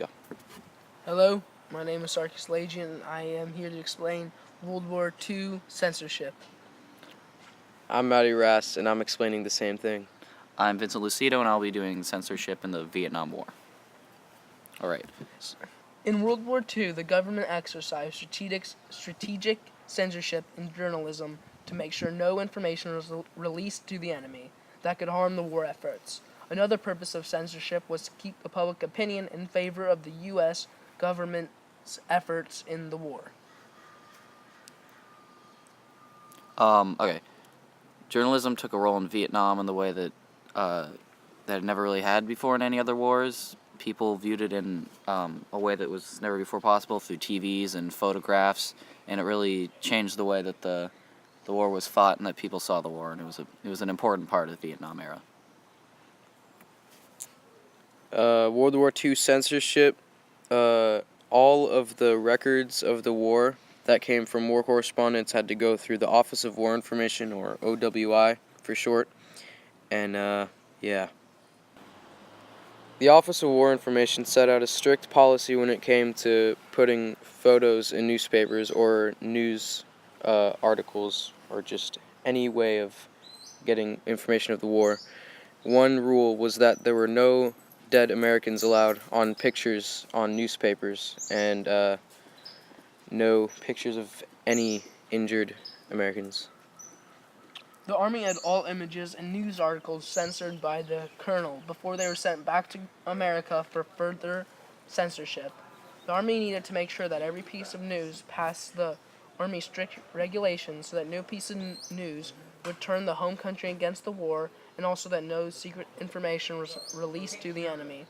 go. Hello, my name is Sarkis Lagian, and I am here to explain World War II censorship. I'm Matty Rass, and I'm explaining the same thing. I'm Vincent Lucido, and I'll be doing censorship in the Vietnam War. All right. In World War II, the government exercised strategic censorship in journalism to make sure no information was released to the enemy that could harm the war efforts. Another purpose of censorship was to keep the public opinion in favor of the U.S. government's efforts in the war. Okay. Journalism took a role in Vietnam in the way that that it never really had before in any other wars. People viewed it in a way that was never before possible through TVs and photographs, and it really changed the way that the war was fought and that people saw the war, and it was an important part of the Vietnam era. World War II censorship, all of the records of the war that came from war correspondents had to go through the Office of War Information, or OWI for short, and yeah. The Office of War Information set out a strict policy when it came to putting photos in newspapers or news articles or just any way of getting information of the war. One rule was that there were no dead Americans allowed on pictures on newspapers, and no pictures of any injured Americans. The Army had all images and news articles censored by the Colonel before they were sent back to America for further censorship. The Army needed to make sure that every piece of news passed the Army strict regulations so that no piece of news would turn the home country against the war, and also that no secret information was released to the enemy.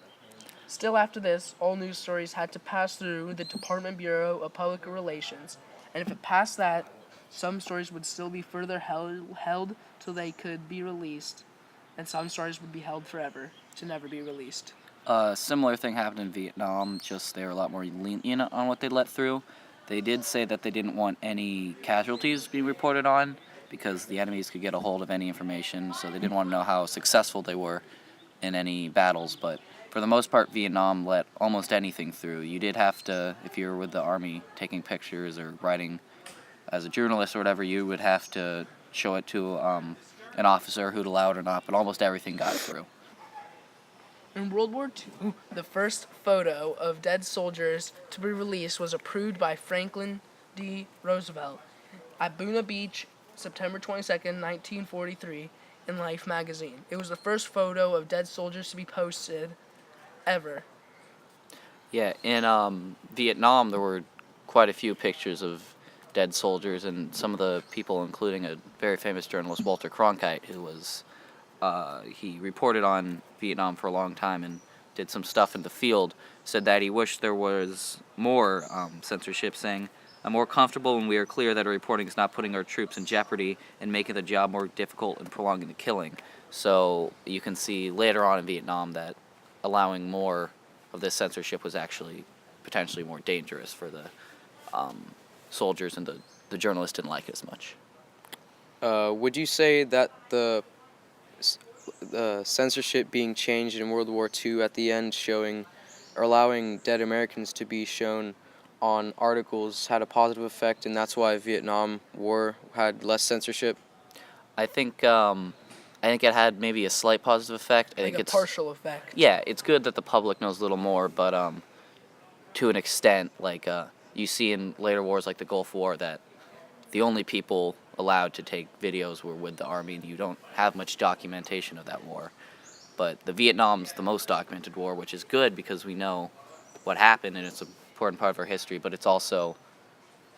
Still after this, all news stories had to pass through the Department Bureau of Public Relations, and if it passed that, some stories would still be further held till they could be released, and some stories would be held forever to never be released. A similar thing happened in Vietnam, just they were a lot more lenient on what they let through. They did say that they didn't want any casualties being reported on because the enemies could get a hold of any information, so they didn't want to know how successful they were in any battles, but for the most part, Vietnam let almost anything through. You did have to, if you were with the Army taking pictures or writing as a journalist or whatever, you would have to show it to an officer who'd allow it or not, but almost everything got through. In World War II, the first photo of dead soldiers to be released was approved by Franklin D. Roosevelt at Buena Beach, September 22nd, 1943, in Life magazine. It was the first photo of dead soldiers to be posted ever. Yeah, in Vietnam, there were quite a few pictures of dead soldiers, and some of the people, including a very famous journalist, Walter Cronkite, who was, he reported on Vietnam for a long time and did some stuff in the field, said that he wished there was more censorship, saying, "I'm more comfortable when we are clear that our reporting is not putting our troops in jeopardy and making the job more difficult and prolonging the killing." So you can see later on in Vietnam that allowing more of this censorship was actually potentially more dangerous for the soldiers, and the journalists didn't like it as much. Would you say that the censorship being changed in World War II at the end, showing or allowing dead Americans to be shown on articles, had a positive effect, and that's why Vietnam War had less censorship? I think it had maybe a slight positive effect. I Like think a it's partial effect. yeah, it's good that the public knows a little more, but to an extent, like you see in later wars like the Gulf War, that the only people allowed to take videos were with the Army, and you don't have much documentation of that war. But the Vietnam's the most documented war, which is good because we know what happened, and it's an important part of our history, but it's also,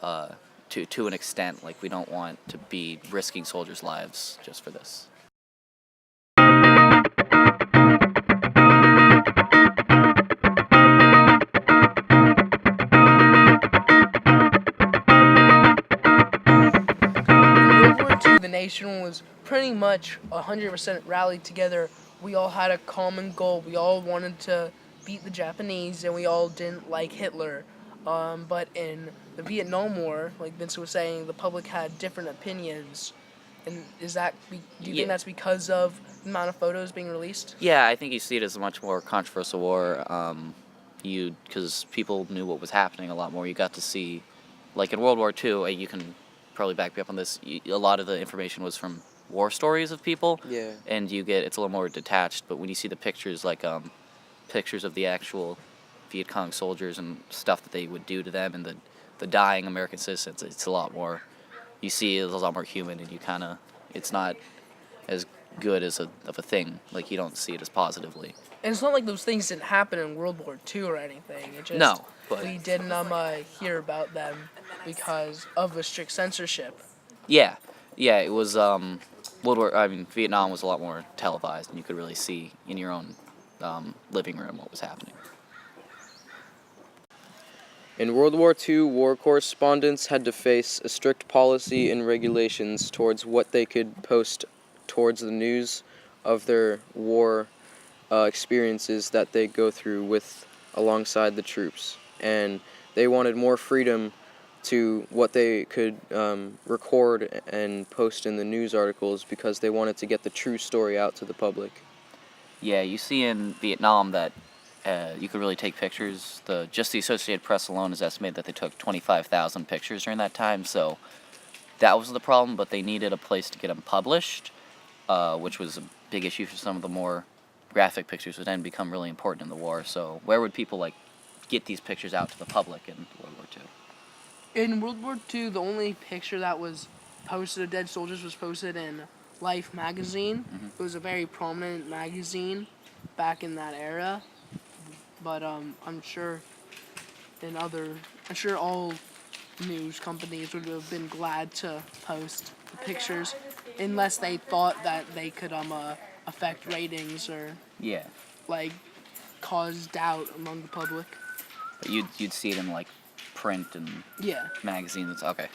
to an extent, like we don't want to be risking soldiers' lives just for this. In World War II, the nation was pretty much 100% rallied together. We all had a common goal. We all wanted to beat the Japanese, and we all didn't like Hitler. But in the Vietnam War, like Vincent was saying, the public had different opinions. And do you Yeah. think that's because of the amount of photos being released? Yeah, I think you see it as a much more controversial war. because people knew what was happening a lot more. You got to see, like in World War II, you can probably back me up on this. A lot of the information was from war stories of people, Yeah. and it's a little more detached. But when you see the pictures, like pictures of the actual Viet Cong soldiers and stuff that they would do to them, and the dying American citizens, it's a lot more. You see it's a lot more human, and it's not as good of a thing. Like you don't see it as positively. And it's not like those things didn't happen in World War II or anything. It just No, but we didn't hear about them because of the strict censorship. yeah, it was Vietnam was a lot more televised, and you could really see in your own living room what was happening. In World War II, war correspondents had to face a strict policy and regulations towards what they could post towards the news of their war experiences that they go through with alongside the troops. And they wanted more freedom to what they could record and post in the news articles because they wanted to get the true story out to the public. Yeah, you see in Vietnam that you could really take pictures. Just the Associated Press alone has estimated that they took 25,000 pictures during that time. So that was the problem, but they needed a place to get them published, which was a big issue for some of the more graphic pictures, which then become really important in the war. So where would people get these pictures out to the public in World War II? In World War II, the only picture that was posted of dead soldiers was posted in Life magazine. Mhm. It was a very prominent magazine back in that era. But I'm sure all news companies would have been glad to post the pictures, unless they thought that they could affect ratings or Yeah, cause doubt among the public. but you'd see it in print and Yeah. magazines. Okay.